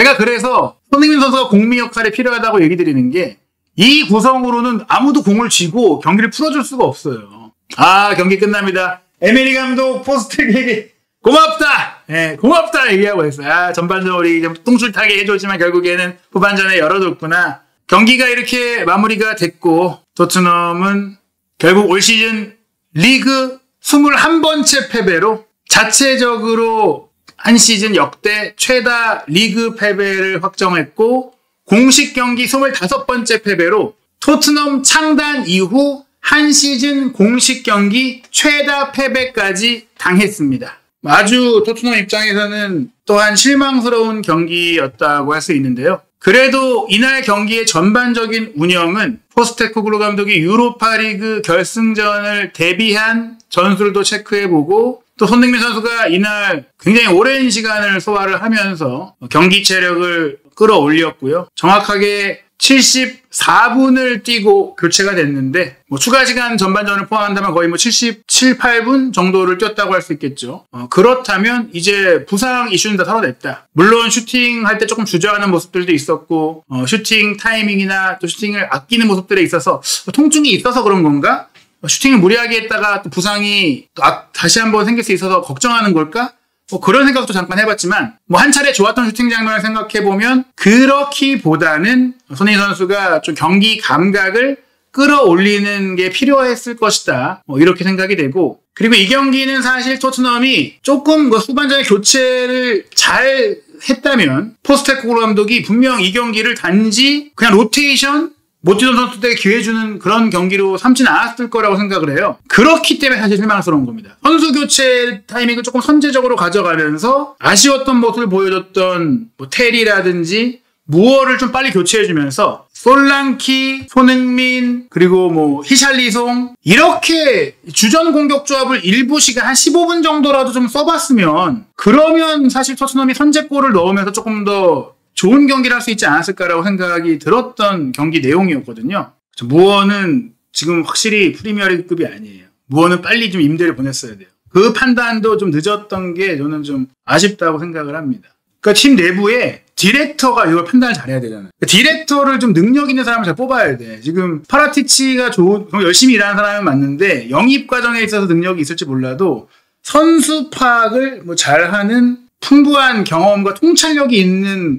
제가 그래서 손흥민 선수가 공미 역할에 필요하다고 얘기 드리는 게 이 구성으로는 아무도 공을 쥐고 경기를 풀어줄 수가 없어요. 경기 끝납니다. 에메리 감독 포스트에게 고맙다! 고맙다! 얘기하고 있어요. 전반전 우리 좀 똥줄타게 해줬지만 결국에는 후반전에 열어뒀구나. 경기가 이렇게 마무리가 됐고, 토트넘은 결국 올 시즌 리그 21번째 패배로 자체적으로 한 시즌 역대 최다 리그 패배를 확정했고, 공식 경기 25번째 패배로 토트넘 창단 이후 한 시즌 공식 경기 최다 패배까지 당했습니다. 아주 토트넘 입장에서는 또한 실망스러운 경기였다고 할 수 있는데요. 그래도 이날 경기의 전반적인 운영은 포스테코글루 감독이 유로파리그 결승전을 대비한 전술도 체크해보고 또 손흥민 선수가 이날 굉장히 오랜 시간을 소화를 하면서 경기 체력을 끌어올렸고요. 정확하게 74분을 뛰고 교체가 됐는데 추가 시간 전반전을 포함한다면 거의 77, 8분 정도를 뛰었다고 할 수 있겠죠. 그렇다면 이제 부상 이슈는 다 털어냈다. 물론 슈팅할 때 조금 주저하는 모습들도 있었고 슈팅 타이밍이나 또 슈팅을 아끼는 모습들에 있어서 통증이 있어서 그런 건가? 슈팅을 무리하게 했다가 또 부상이 또 다시 한번 생길 수 있어서 걱정하는 걸까? 그런 생각도 잠깐 해봤지만 한 차례 좋았던 슈팅 장면을 생각해보면 그렇기보다는 손흥민 선수가 좀 경기 감각을 끌어올리는 게 필요했을 것이다. 이렇게 생각이 되고 그리고 이 경기는 사실 토트넘이 조금 후반전에 교체를 잘 했다면 포스테코글루 감독이 분명 이 경기를 단지 그냥 로테이션 못 뛰던 선수들에게 기회 주는 그런 경기로 삼지는 않았을 거라고 생각을 해요. 그렇기 때문에 사실 실망스러운 겁니다. 선수 교체 타이밍을 조금 선제적으로 가져가면서 아쉬웠던 모습을 보여줬던 테리라든지 무어를 좀 빨리 교체해주면서 솔랑키, 손흥민, 그리고 히샬리송 이렇게 주전 공격 조합을 일부 시간 한 15분 정도라도 좀 써봤으면 그러면 사실 토트넘이 선제골을 넣으면서 조금 더 좋은 경기를 할 수 있지 않았을까라고 생각이 들었던 경기 내용이었거든요. 무어는 지금 확실히 프리미어리그급이 아니에요. 무어는 빨리 좀 임대를 보냈어야 돼요. 그 판단도 좀 늦었던 게 저는 좀 아쉽다고 생각을 합니다. 그러니까 팀 내부에 디렉터가 이걸 판단을 잘해야 되잖아요. 그러니까 디렉터를 좀 능력 있는 사람을 잘 뽑아야 돼. 지금 파라티치가 열심히 일하는 사람은 맞는데 영입 과정에 있어서 능력이 있을지 몰라도 선수 파악을 잘하는 풍부한 경험과 통찰력이 있는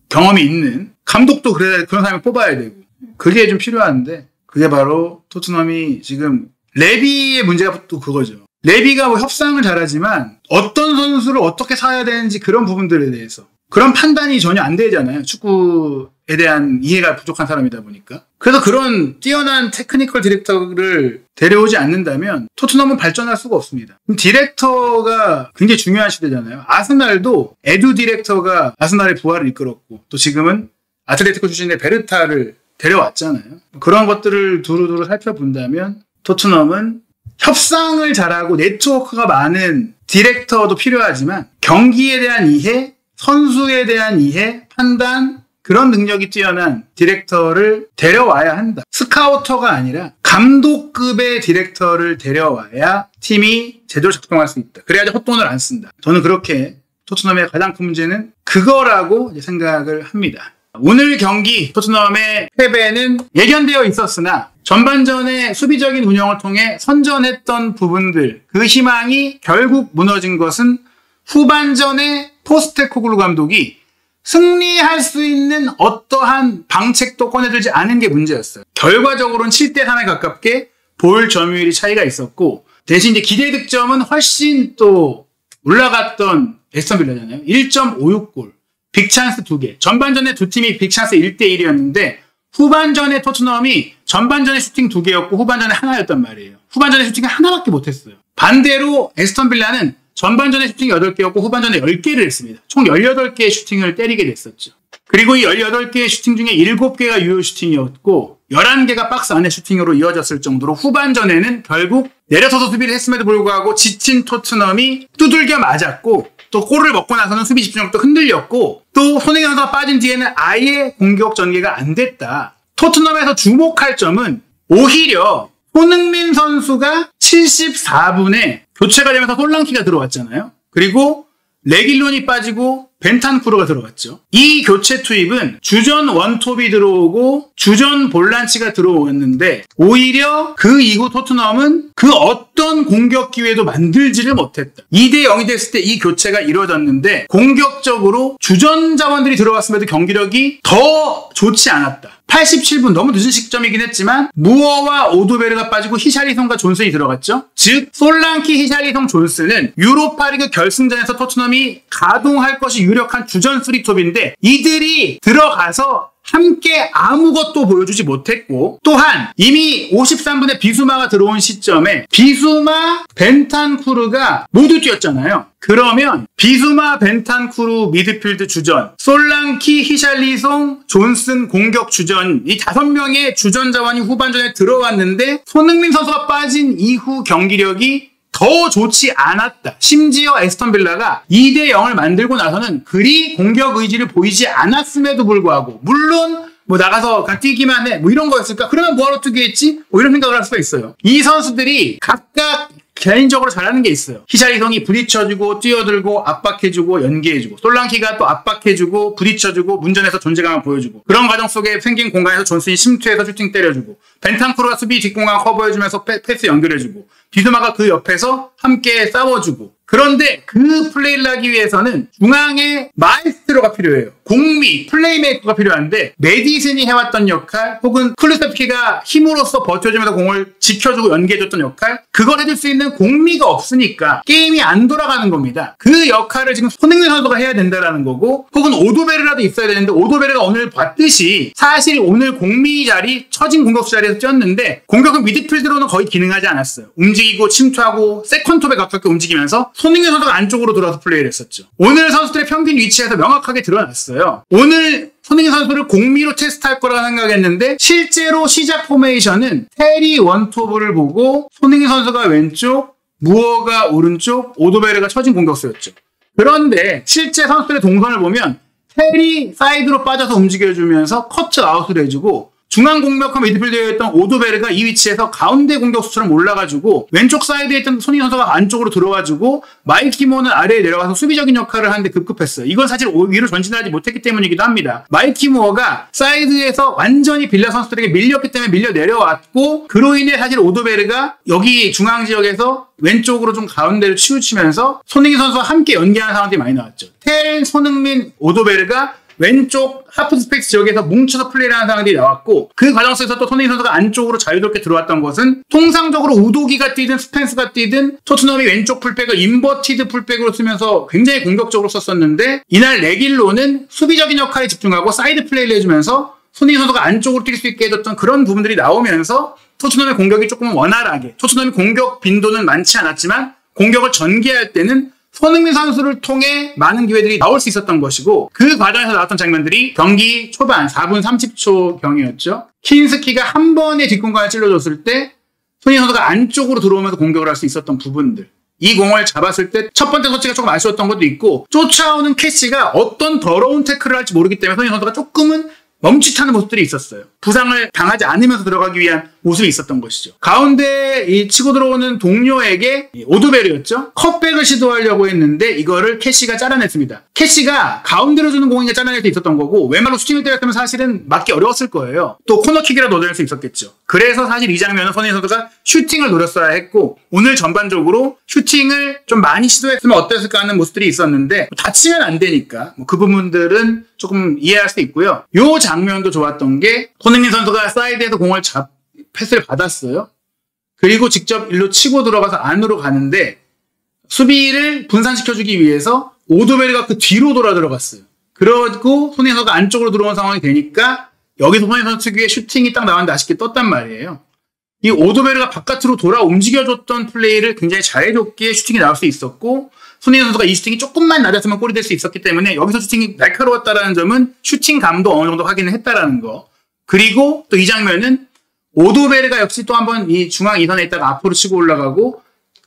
경험이 있는 감독도 그런 사람을 뽑아야 되고 그게 좀 필요한데 그게 바로 토트넘이 지금 레비의 문제가 또 그거죠. 레비가 협상을 잘하지만 어떤 선수를 어떻게 사야 되는지 그런 부분들에 대해서 그런 판단이 전혀 안 되잖아요. 축구에 대한 이해가 부족한 사람이다 보니까. 그래서 그런 뛰어난 테크니컬 디렉터를 데려오지 않는다면 토트넘은 발전할 수가 없습니다. 디렉터가 굉장히 중요한 시대잖아요. 아스날도 에두 디렉터가 아스날의 부활을 이끌었고 또 지금은 아틀레티코 출신의 베르타를 데려왔잖아요. 그런 것들을 두루두루 살펴본다면 토트넘은 협상을 잘하고 네트워크가 많은 디렉터도 필요하지만 경기에 대한 이해, 선수에 대한 이해, 판단 그런 능력이 뛰어난 디렉터를 데려와야 한다. 스카우터가 아니라 감독급의 디렉터를 데려와야 팀이 제대로 작동할 수 있다. 그래야지 헛돈을 안 쓴다. 저는 그렇게 토트넘의 가장 큰 문제는 그거라고 생각을 합니다. 오늘 경기 토트넘의 패배는 예견되어 있었으나 전반전의 수비적인 운영을 통해 선전했던 부분들 그 희망이 결국 무너진 것은 후반전에 포스테코글루 감독이 승리할 수 있는 어떠한 방책도 꺼내들지 않은 게 문제였어요. 결과적으로는 7대3에 가깝게 볼 점유율이 차이가 있었고 대신 이제 기대 득점은 훨씬 또 올라갔던 에스턴 빌라잖아요. 1.56골, 빅찬스 2개. 전반전에 두 팀이 빅찬스 1대1이었는데 후반전에 토트넘이 전반전에 슈팅 2개였고 후반전에 하나였단 말이에요. 후반전에 슈팅을 하나밖에 못했어요. 반대로 에스턴 빌라는 전반전에 슈팅이 8개였고 후반전에 10개를 했습니다. 총 18개의 슈팅을 때리게 됐었죠. 그리고 이 18개의 슈팅 중에 7개가 유효 슈팅이었고 11개가 박스 안에 슈팅으로 이어졌을 정도로 후반전에는 결국 내려서서 수비를 했음에도 불구하고 지친 토트넘이 두들겨 맞았고 또 골을 먹고 나서는 수비 집중력도 흔들렸고 또 손흥민 선수가 빠진 뒤에는 아예 공격 전개가 안 됐다. 토트넘에서 주목할 점은 오히려 손흥민 선수가 74분에 교체가 되면서 솔랑키가 들어왔잖아요. 그리고 레길론이 빠지고 벤탄쿠르가 들어갔죠. 이 교체 투입은 주전 원톱이 들어오고 주전 볼란치가 들어오는데 오히려 그 이후 토트넘은 그 어떤 공격 기회도 만들지를 못했다. 2대 0이 됐을 때 이 교체가 이루어졌는데 공격적으로 주전 자원들이 들어왔음에도 경기력이 더 좋지 않았다. 87분 너무 늦은 시점이긴 했지만 무어와 오도베르가 빠지고 히샬리송과 존슨이 들어갔죠. 즉 솔랑키, 히샬리송, 존슨은 유로파리그 결승전에서 토트넘이 가동할 것이 유력한 주전 3톱인데 이들이 들어가서 함께 아무것도 보여주지 못했고 또한 이미 53분에 비수마가 들어온 시점에 비수마, 벤탄쿠르가 모두 뛰었잖아요. 그러면 비수마, 벤탄쿠르 미드필드 주전, 솔랑키, 히샬리송, 존슨 공격 주전 이 5명의 주전 자원이 후반전에 들어왔는데 손흥민 선수가 빠진 이후 경기력이 더 좋지 않았다. 심지어 에스턴 빌라가 2대 0을 만들고 나서는 그리 공격 의지를 보이지 않았음에도 불구하고 물론 뭐 나가서 그냥 뛰기만 해 뭐 이런 거였을까? 그러면 뭐하러 뛰겠지? 뭐 이런 생각을 할 수가 있어요. 이 선수들이 각각 개인적으로 잘하는 게 있어요. 히샬리송이 부딪혀주고 뛰어들고 압박해주고 연계해주고 솔랑키가 또 압박해주고 부딪혀주고 문전에서 존재감을 보여주고 그런 과정 속에 생긴 공간에서 존슨이 침투해서 슈팅 때려주고 벤탄쿠르가 수비 뒷공간 커버해주면서 패스 연결해주고 비스마가 그 옆에서 함께 싸워주고 그런데 그 플레이를 하기 위해서는 중앙에 마에스트로가 필요해요. 공미, 플레이메이커가 필요한데 메디슨이 해왔던 역할 혹은 클루세프키가 힘으로써 버텨주면서 공을 지켜주고 연계해줬던 역할 그걸 해줄 수 있는 공미가 없으니까 게임이 안 돌아가는 겁니다. 그 역할을 지금 손흥민 선수가 해야 된다라는 거고 혹은 오도베르라도 있어야 되는데 오도베르가 오늘 봤듯이 사실 오늘 공미 자리 처진 공격수 자리에서 뛰었는데 공격은 미드필드로는 거의 기능하지 않았어요. 움직이고 침투하고 세컨톱에 가깝게 움직이면서 손흥민 선수가 안쪽으로 돌아서 플레이를 했었죠. 오늘 선수들의 평균 위치에서 명확하게 드러났어요. 오늘 손흥민 선수를 공미로 테스트할 거라 생각했는데 실제로 시작 포메이션은 테리 원톱을 보고 손흥민 선수가 왼쪽, 무어가 오른쪽, 오도베르가 처진 공격수였죠. 그런데 실제 선수들의 동선을 보면 테리 사이드로 빠져서 움직여주면서 커트 아웃을 해주고 중앙 공격한 미드필더였던 오도베르가 이 위치에서 가운데 공격수처럼 올라가지고 왼쪽 사이드에 있던 손흥민 선수가 안쪽으로 들어와주고 마이키모는 아래에 내려가서 수비적인 역할을 하는데 급급했어요. 이건 사실 위로 전진하지 못했기 때문이기도 합니다. 마이키모어가 사이드에서 완전히 빌라 선수들에게 밀렸기 때문에 밀려 내려왔고 그로 인해 사실 오도베르가 여기 중앙 지역에서 왼쪽으로 좀 가운데로 치우치면서 손흥민 선수와 함께 연계하는 상황들이 많이 나왔죠. 텔, 손흥민, 오도베르가 왼쪽 하프 스페이스 지역에서 뭉쳐서 플레이를 하는 상황들이 나왔고 그 과정 속에서 또 손흥민 선수가 안쪽으로 자유롭게 들어왔던 것은 통상적으로 우도기가 뛰든 스펜스가 뛰든 토트넘이 왼쪽 풀백을 인버티드 풀백으로 쓰면서 굉장히 공격적으로 썼었는데 이날 레길로는 수비적인 역할에 집중하고 사이드 플레이를 해주면서 손흥민 선수가 안쪽으로 뛸 수 있게 해줬던 그런 부분들이 나오면서 토트넘의 공격이 조금 원활하게 토트넘의 공격 빈도는 많지 않았지만 공격을 전개할 때는 손흥민 선수를 통해 많은 기회들이 나올 수 있었던 것이고 그 과정에서 나왔던 장면들이 경기 초반 4분 30초 경이었죠. 킨스키가 한 번의 뒷공간을 찔러줬을 때 손흥민 선수가 안쪽으로 들어오면서 공격을 할 수 있었던 부분들 이 공을 잡았을 때 첫 번째 터치가 조금 아쉬웠던 것도 있고 쫓아오는 캐시가 어떤 더러운 태클을 할지 모르기 때문에 손흥민 선수가 조금은 멈칫하는 모습들이 있었어요. 부상을 당하지 않으면서 들어가기 위한 모습이 있었던 것이죠. 가운데 이 치고 들어오는 동료에게 오도베르였죠. 컷백을 시도하려고 했는데 이거를 캐시가 잘라냈습니다. 캐시가 가운데로 주는 공이니까 잘라낼 수 있었던 거고 왼발로 슈팅을 때렸다면 사실은 맞기 어려웠을 거예요. 또 코너킥이라도 얻어낼 수 있었겠죠. 그래서 사실 이 장면은 손흥민 선수가 슈팅을 노렸어야 했고 오늘 전반적으로 슈팅을 좀 많이 시도했으면 어땠을까 하는 모습들이 있었는데 다치면 안 되니까 그 부분들은 조금 이해할 수 있고요. 요 장면도 좋았던 게 손흥민 선수가 사이드에서 공을 패스를 받았어요. 그리고 직접 일로 치고 들어가서 안으로 가는데 수비를 분산시켜주기 위해서 오도베르가 그 뒤로 돌아 들어갔어요. 그러고 손흥민 선수가 안쪽으로 들어온 상황이 되니까 여기서 손흥민 선수 특유의 슈팅이 딱 나왔는데 아쉽게 떴단 말이에요. 이 오도베르가 바깥으로 돌아 움직여줬던 플레이를 굉장히 잘해줬기에 슈팅이 나올 수 있었고 손흥민 선수가 이 슈팅이 조금만 낮았으면 골이 될 수 있었기 때문에 여기서 슈팅이 날카로웠다는 점은 슈팅 감도 어느 정도 확인을 했다라는 거. 그리고 또 이 장면은 오도베르가 역시 또 한번 이 중앙 이선에 있다가 앞으로 치고 올라가고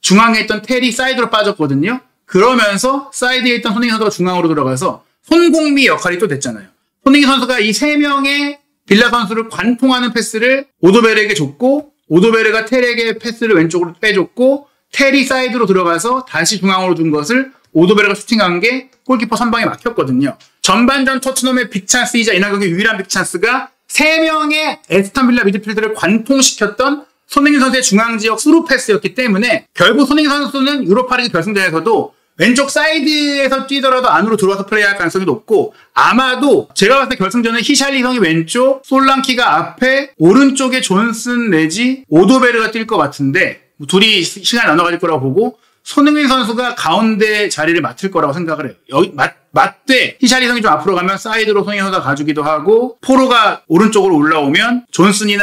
중앙에 있던 텔이 사이드로 빠졌거든요. 그러면서 사이드에 있던 손흥민 선수가 중앙으로 들어가서 손공미 역할이 또 됐잖아요. 손흥민 선수가 이 3명의 빌라 선수를 관통하는 패스를 오도베르에게 줬고 오도베르가 텔에게 패스를 왼쪽으로 빼줬고 텔이 사이드로 들어가서 다시 중앙으로 준 것을 오도베르가 슈팅한 게 골키퍼 선방에 막혔거든요. 전반전 토트넘의 빅찬스이자 이날 경기 유일한 빅찬스가 3명의 에스턴 빌라 미드필더를 관통시켰던 손흥민 선수의 중앙지역 스루 패스였기 때문에 결국 손흥민 선수는 유로파리그 결승전에서도 왼쪽 사이드에서 뛰더라도 안으로 들어와서 플레이할 가능성이 높고 아마도 제가 봤을 때 결승전은 히샬리성이 왼쪽, 솔랑키가 앞에 오른쪽에 존슨 내지 오도베르가 뛸 것 같은데 둘이 시간을 나눠 가질 거라고 보고 손흥민 선수가 가운데 자리를 맡을 거라고 생각을 해요. 여기 맞대 히샬리성이 좀 앞으로 가면 사이드로 손흥민 선수가 가주기도 하고 포로가 오른쪽으로 올라오면 존슨이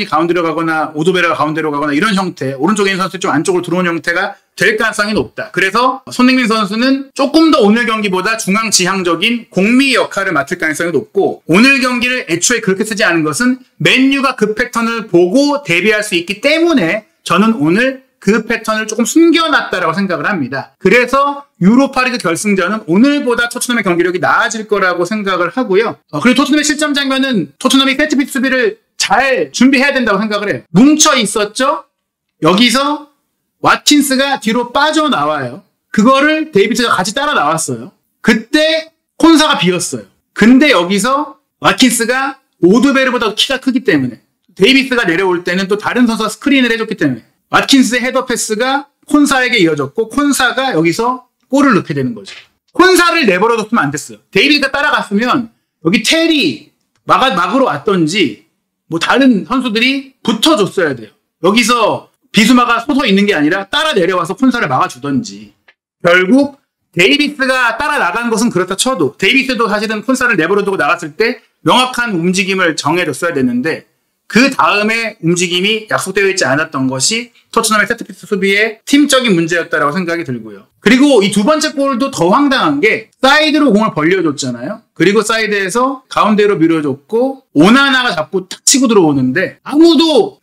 가운데로 가거나 오도베르가 가운데로 가거나 이런 형태 오른쪽에 있는 선수들이 좀 안쪽으로 들어오는 형태가 될 가능성이 높다. 그래서 손흥민 선수는 조금 더 오늘 경기보다 중앙지향적인 공미 역할을 맡을 가능성이 높고 오늘 경기를 애초에 그렇게 쓰지 않은 것은 맨유가 그 패턴을 보고 대비할 수 있기 때문에 저는 오늘 그 패턴을 조금 숨겨놨다라고 생각을 합니다. 그래서 유로파리그 결승전은 오늘보다 토트넘의 경기력이 나아질 거라고 생각을 하고요. 그리고 토트넘의 실점 장면은 토트넘이 세트피스 수비를 잘 준비해야 된다고 생각을 해요. 뭉쳐 있었죠? 여기서 와킨스가 뒤로 빠져나와요. 그거를 데이비스가 같이 따라 나왔어요. 그때 콘사가 비었어요. 근데 여기서 와킨스가 오드베르보다 키가 크기 때문에 데이비스가 내려올 때는 또 다른 선수가 스크린을 해줬기 때문에 와킨스의 헤더 패스가 콘사에게 이어졌고 콘사가 여기서 골을 넣게 되는 거죠. 콘사를 내버려뒀으면 안 됐어요. 데이비스가 따라갔으면 여기 테리 막으로 왔던지 뭐 다른 선수들이 붙어줬어야 돼요. 여기서 비수마가 서서 있는 게 아니라 따라 내려와서 콘사를 막아주던지. 결국 데이비스가 따라 나간 것은 그렇다 쳐도 데이비스도 사실은 콘사를 내버려두고 나갔을 때 명확한 움직임을 정해줬어야 됐는데 그 다음에 움직임이 약속되어 있지 않았던 것이 토트넘의 세트피스 수비의 팀적인 문제였다라고 생각이 들고요. 그리고 이 두 번째 골도 더 황당한 게 사이드로 공을 벌려줬잖아요. 그리고 사이드에서 가운데로 밀어줬고 오나나가 잡고 탁 치고 들어오는데 아무도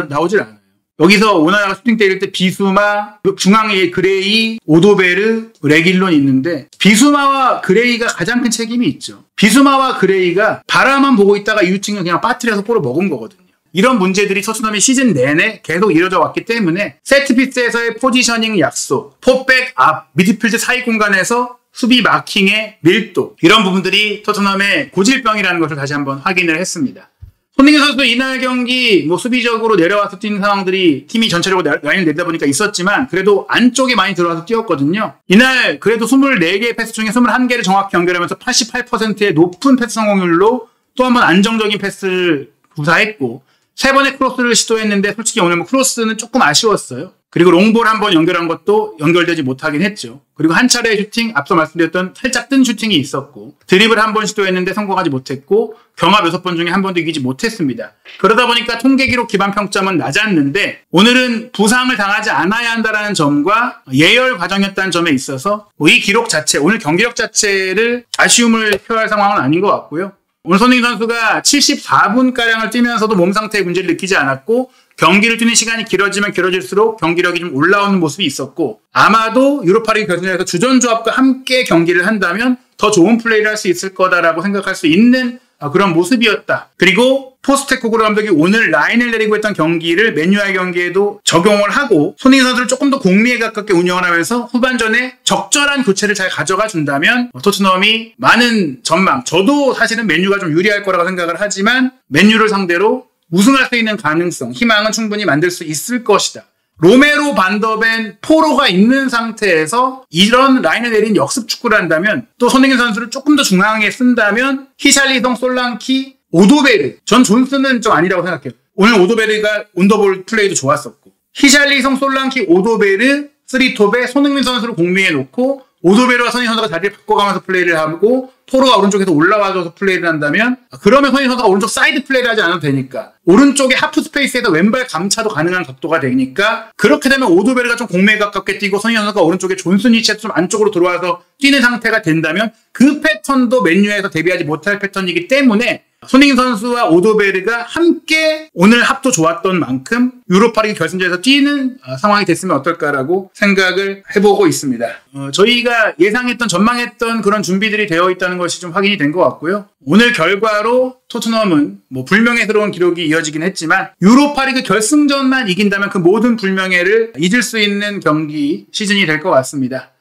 나오질 않아요. 여기서 오나나가 슈팅 때릴 때 비수마, 중앙에 그레이, 오도베르, 레길론이 있는데 비수마와 그레이가 가장 큰 책임이 있죠. 비수마와 그레이가 바라만 보고 있다가 이웃팀을 그냥 빠뜨려서 볼을 먹은 거거든요. 이런 문제들이 토트넘이 시즌 내내 계속 이뤄져 왔기 때문에 세트피스에서의 포지셔닝 약속, 포백 앞, 미드필드 사이 공간에서 수비 마킹의 밀도 이런 부분들이 토트넘의 고질병이라는 것을 다시 한번 확인을 했습니다. 손흥민 선수도 이날 경기 수비적으로 내려와서 뛰는 상황들이 팀이 전체적으로 라인을 내다 보니까 있었지만 그래도 안쪽에 많이 들어와서 뛰었거든요. 이날 그래도 24개의 패스 중에 21개를 정확히 연결하면서 88%의 높은 패스 성공률로 또 한 번 안정적인 패스를 구사했고 3번의 크로스를 시도했는데 솔직히 오늘 크로스는 조금 아쉬웠어요. 그리고 롱볼 한 번 연결한 것도 연결되지 못하긴 했죠. 그리고 한 차례의 슈팅, 앞서 말씀드렸던 살짝 뜬 슈팅이 있었고 드리블 한 번 시도했는데 성공하지 못했고 경합 6번 중에 한 번도 이기지 못했습니다. 그러다 보니까 통계 기록 기반 평점은 낮았는데 오늘은 부상을 당하지 않아야 한다는 점과 예열 과정이었다는 점에 있어서 이 기록 자체, 오늘 경기력 자체를 아쉬움을 표할 상황은 아닌 것 같고요. 오늘 손흥민 선수가 74분가량을 뛰면서도 몸 상태에 문제를 느끼지 않았고 경기를 뛰는 시간이 길어지면 길어질수록 경기력이 좀 올라오는 모습이 있었고 아마도 유로파리그 결승전에서 주전조합과 함께 경기를 한다면 더 좋은 플레이를 할 수 있을 거다라고 생각할 수 있는 그런 모습이었다. 그리고 포스테코글루 감독이 오늘 라인을 내리고 했던 경기를 맨유와의 경기에도 적용을 하고 손흥민 선수를 조금 더 공미에 가깝게 운영을 하면서 후반전에 적절한 교체를 잘 가져가 준다면 토트넘이 많은 전망, 저도 사실은 맨유가 좀 유리할 거라고 생각을 하지만 맨유를 상대로 우승할 수 있는 가능성, 희망은 충분히 만들 수 있을 것이다. 로메로, 반더벤, 포로가 있는 상태에서 이런 라인을 내린 역습 축구를 한다면 또 손흥민 선수를 조금 더 중앙에 쓴다면 히샬리성, 솔랑키, 오도베르, 전 존슨은 좀 아니라고 생각해요. 오늘 오도베르가 온더볼 플레이도 좋았었고 히샬리성, 솔랑키, 오도베르, 쓰리톱에 손흥민 선수를 공미해 놓고 오도베르와 손흥민 선수가 자리를 바꿔가면서 플레이를 하고 포로가 오른쪽에서 올라와줘서 플레이를 한다면 그러면 손흥민 선수가 오른쪽 사이드 플레이를 하지 않아도 되니까 오른쪽에 하프 스페이스에서 왼발 감차도 가능한 각도가 되니까 그렇게 되면 오도베르가 좀 공매에 가깝게 뛰고 손흥민 선수가 오른쪽에 존슨 위치에서 좀 안쪽으로 들어와서 뛰는 상태가 된다면 그 패턴도 맨유에서 대비하지 못할 패턴이기 때문에 손흥민 선수와 오도베르가 함께 오늘 합도 좋았던 만큼 유로파리그 결승전에서 뛰는 상황이 됐으면 어떨까라고 생각을 해보고 있습니다. 저희가 예상했던, 전망했던 그런 준비들이 되어 있다는 것이 좀 확인이 된 것 같고요. 오늘 결과로 토트넘은 불명예스러운 기록이 이어지긴 했지만 유로파리그 결승전만 이긴다면 그 모든 불명예를 잊을 수 있는 경기 시즌이 될 것 같습니다.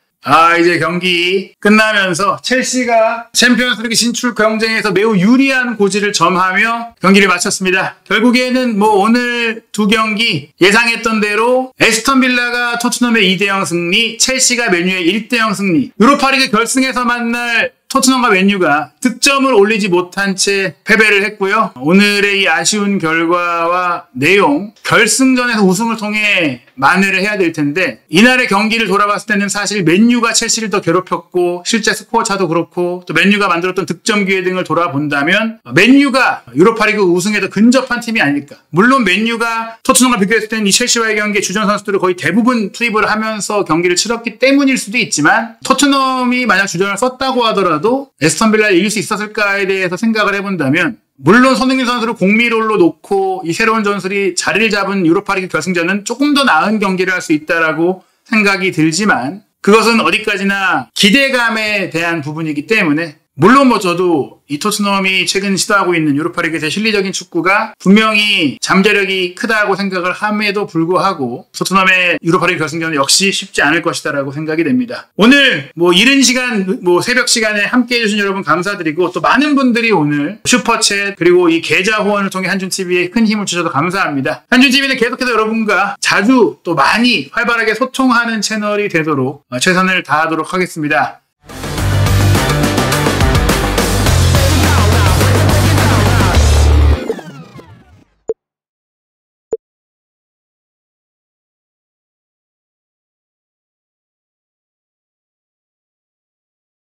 이제 경기 끝나면서 첼시가 챔피언스리그 진출 경쟁에서 매우 유리한 고지를 점하며 경기를 마쳤습니다. 결국에는 오늘 두 경기 예상했던 대로 에스턴 빌라가 토트넘의 2대0 승리, 첼시가 맨유의 1대0 승리. 유로파리그 결승에서 만날 토트넘과 맨유가 득점을 올리지 못한 채 패배를 했고요. 오늘의 이 아쉬운 결과와 내용, 결승전에서 우승을 통해 만회를 해야 될 텐데 이날의 경기를 돌아봤을 때는 사실 맨유가 첼시를 더 괴롭혔고 실제 스코어 차도 그렇고 또 맨유가 만들었던 득점 기회 등을 돌아본다면 맨유가 유로파리그 우승에 더 근접한 팀이 아닐까. 물론 맨유가 토트넘과 비교했을 때는 이 첼시와의 경기에 주전 선수들을 거의 대부분 투입을 하면서 경기를 치렀기 때문일 수도 있지만 토트넘이 만약 주전을 썼다고 하더라도 에스턴 빌라를 이길 수 있었을까에 대해서 생각을 해본다면 물론 손흥민 선수를 공미롤로 놓고 이 새로운 전술이 자리를 잡은 유로파리그 결승전은 조금 더 나은 경기를 할 수 있다라고 생각이 들지만 그것은 어디까지나 기대감에 대한 부분이기 때문에 물론 저도 이 토트넘이 최근 시도하고 있는 유로파리그에서의 실리적인 축구가 분명히 잠재력이 크다고 생각을 함에도 불구하고 토트넘의 유로파리그 결승전은 역시 쉽지 않을 것이다라고 생각이 됩니다. 오늘 이른 시간 새벽 시간에 함께 해주신 여러분 감사드리고 또 많은 분들이 오늘 슈퍼챗 그리고 이 계좌 후원을 통해 한준TV에 큰 힘을 주셔서 감사합니다. 한준TV는 계속해서 여러분과 자주 또 많이 활발하게 소통하는 채널이 되도록 최선을 다하도록 하겠습니다.